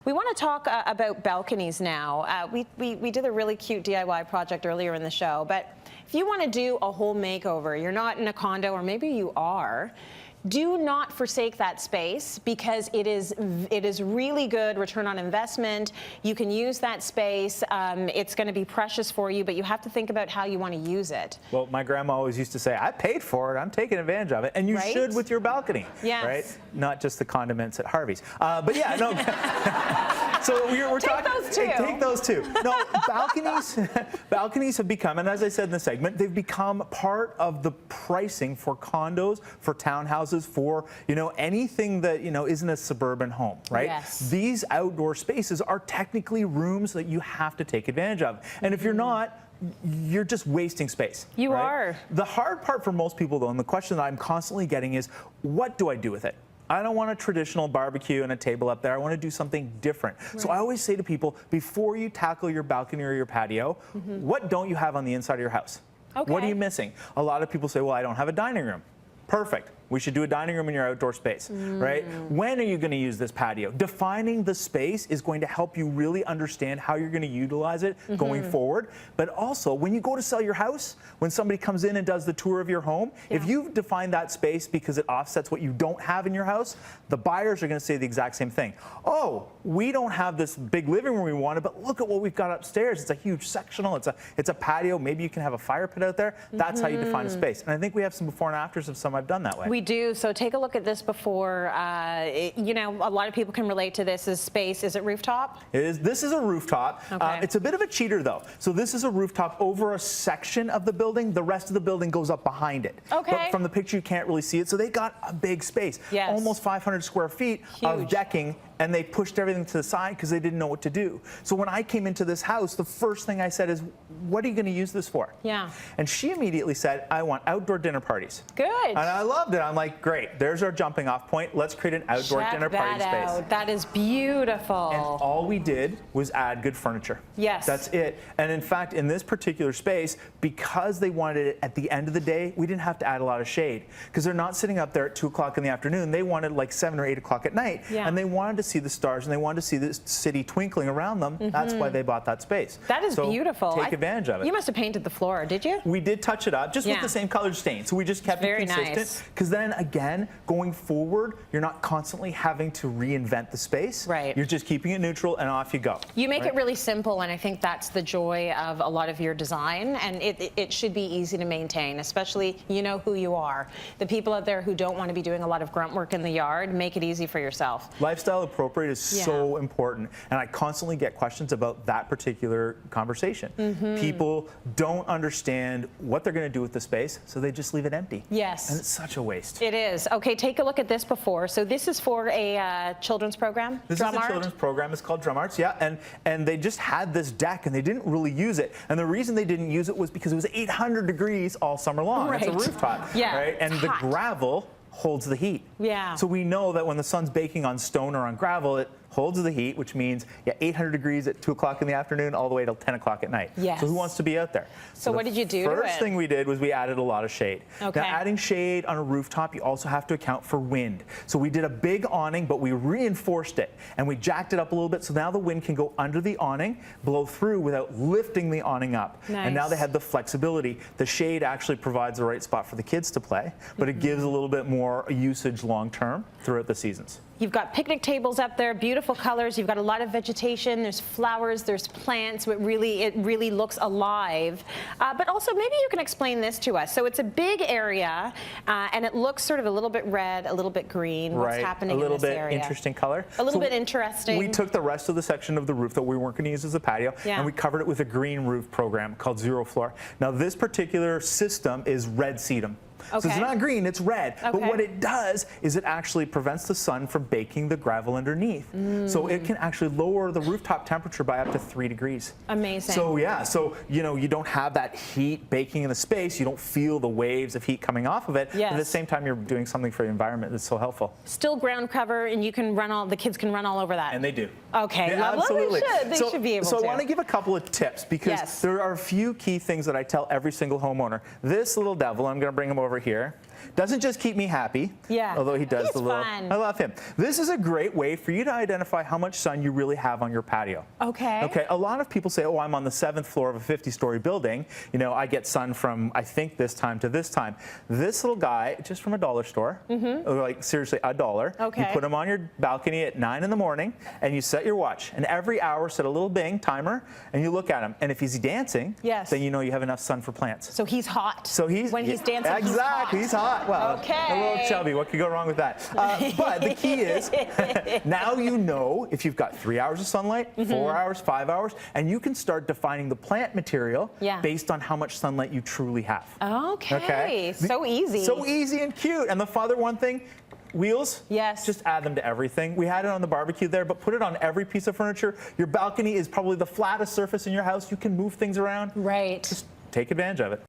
We want to talk about balconies now. We did a really cute DIY project earlier in the show, but if you want to do a whole makeover, you're not in a condo, or maybe you are, do not forsake that space, because it is really good return on investment. You can use that space. It's going to be precious for you, but you have to think about how you want to use it. Well, my grandma always used to say, I paid for it, I'm taking advantage of it. And you should with your balcony, right? Not just the condiments at Harvey's. But yeah, no. So we're talking. Take those two. No, balconies have become, and as I said in the segment, they've become part of the pricing for condos, for townhouses, for anything that isn't a suburban home, right? Yes. These outdoor spaces are technically rooms that you have to take advantage of, and if you're not, you're just wasting space. You are. The hard part for most people, though, and the question that I'm constantly getting is, what do I do with it? I don't want a traditional barbecue and a table up there. I want to do something different. Right. So I always say to people, before you tackle your balcony or your patio, what don't you have on the inside of your house? Okay. What are you missing? A lot of people say, well, I don't have a dining room. Perfect. We should do a dining room in your outdoor space, right? When are you going to use this patio? Defining the space is going to help you really understand how you're going to utilize it going forward. But also, when you go to sell your house, when somebody comes in and does the tour of your home, if you've defined that space because it offsets what you don't have in your house, the buyers are going to say the exact same thing. Oh, we don't have this big living room we wanted, but look at what we've got upstairs. It's a huge sectional. It's a patio. Maybe you can have a fire pit out there. That's how you define a space. And I think we have some before and afters of some I've done that way. We do. So take a look at this before. A lot of people can relate to this as space. Is it rooftop? It is. This is a rooftop. Okay. It's a bit of a cheater, though. So this is a rooftop over a section of the building. The rest of the building goes up behind it. Okay. But from the picture, you can't really see it. So they got a big space. Yes. Almost 500 square feet of decking. And they pushed everything to the side because they didn't know what to do. So when I came into this house, the first thing I said is, what are you going to use this for? Yeah. And she immediately said, I want outdoor dinner parties. Good. And I loved it. I'm like, great, there's our jumping off point. Let's create an outdoor dinner party space. That is beautiful. And all we did was add good furniture. Yes. That's it. And in fact, in this particular space, because they wanted it at the end of the day, we didn't have to add a lot of shade. Because they're not sitting up there at 2 o'clock in the afternoon. They wanted like 7 or 8 o'clock at night. Yeah. And they wanted to see the stars and they wanted to see the city twinkling around them. That's why they bought that space. That is beautiful. Take advantage of it. You must have painted the floor, did you? We did touch it up, just with the same colored stain. So we just kept it consistent. Because then again, going forward, you're not constantly having to reinvent the space. Right. You're just keeping it neutral and off you go. You make it really simple, and I think that's the joy of a lot of your design, and it should be easy to maintain, especially you know who you are. The people out there who don't want to be doing a lot of grunt work in the yard, make it easy for yourself. Lifestyle appropriate is so important, and I constantly get questions about that particular conversation. People don't understand what they're going to do with the space, so they just leave it empty. Yes. And it's such a waste. It is. Okay, take a look at this before. So this is for a children's program? This is a children's program. It's called Drum Arts, and they just had this deck, and they didn't really use it. And the reason they didn't use it was because it was 800 degrees all summer long. It's a rooftop, right? And the gravel holds the heat. Yeah. So we know that when the sun's baking on stone or on gravel, it holds the heat, which means 800 degrees at 2 o'clock in the afternoon all the way till 10 o'clock at night. Yes. So who wants to be out there? So what did you do to it? First thing we did was we added a lot of shade. Okay. Now, adding shade on a rooftop, you also have to account for wind. So we did a big awning, but we reinforced it, and we jacked it up a little bit so now the wind can go under the awning, blow through without lifting the awning up. Nice. And now they had the flexibility. The shade actually provides the right spot for the kids to play, but it gives a little bit more usage long term throughout the seasons. You've got picnic tables up there, beautiful colors. You've got a lot of vegetation. There's flowers, there's plants. It really looks alive. But also, maybe you can explain this to us. So it's a big area, and it looks sort of a little bit red, a little bit green. What's happening in this area? A little bit interesting color. A little bit interesting. We took the rest of the section of the roof that we weren't going to use as a patio, and we covered it with a green roof program called Zero Floor. Now, this particular system is red sedum. Okay. So it's not green, it's red. Okay. But what it does is it actually prevents the sun from baking the gravel underneath. So it can actually lower the rooftop temperature by up to 3 degrees. Amazing. So you don't have that heat baking in the space. You don't feel the waves of heat coming off of it. Yes. At the same time, you're doing something for the environment that's so helpful. Still ground cover, and you can run the kids can run all over that. And they do. Okay. Yeah, absolutely. They should be able to. So I want to give a couple of tips because there are a few key things that I tell every single homeowner. This little devil, I'm going to bring him over here. Doesn't just keep me happy, Yeah. although he does He's the little, fun. I love him. This is a great way for you to identify how much sun you really have on your patio. Okay. Okay, a lot of people say, oh, I'm on the 7th floor of a 50-story building. You know, I get sun from, I think, this time to this time. This little guy, just from a dollar store, like seriously, $1. Okay. You put him on your balcony at 9 in the morning, and you set your watch. And every hour, set a little bing timer, and you look at him. And if he's dancing, yes, then you know you have enough sun for plants. So he's hot. So when he's dancing, exactly, he's hot. Well, okay. a little chubby. What could go wrong with that? But the key is, now you know if you've got 3 hours of sunlight, 4 hours, 5 hours, and you can start defining the plant material based on how much sunlight you truly have. Okay. So easy. So easy and cute. And the father one thing, wheels, yes, just add them to everything. We had it on the barbecue there, but put it on every piece of furniture. Your balcony is probably the flattest surface in your house. You can move things around. Right. Just take advantage of it.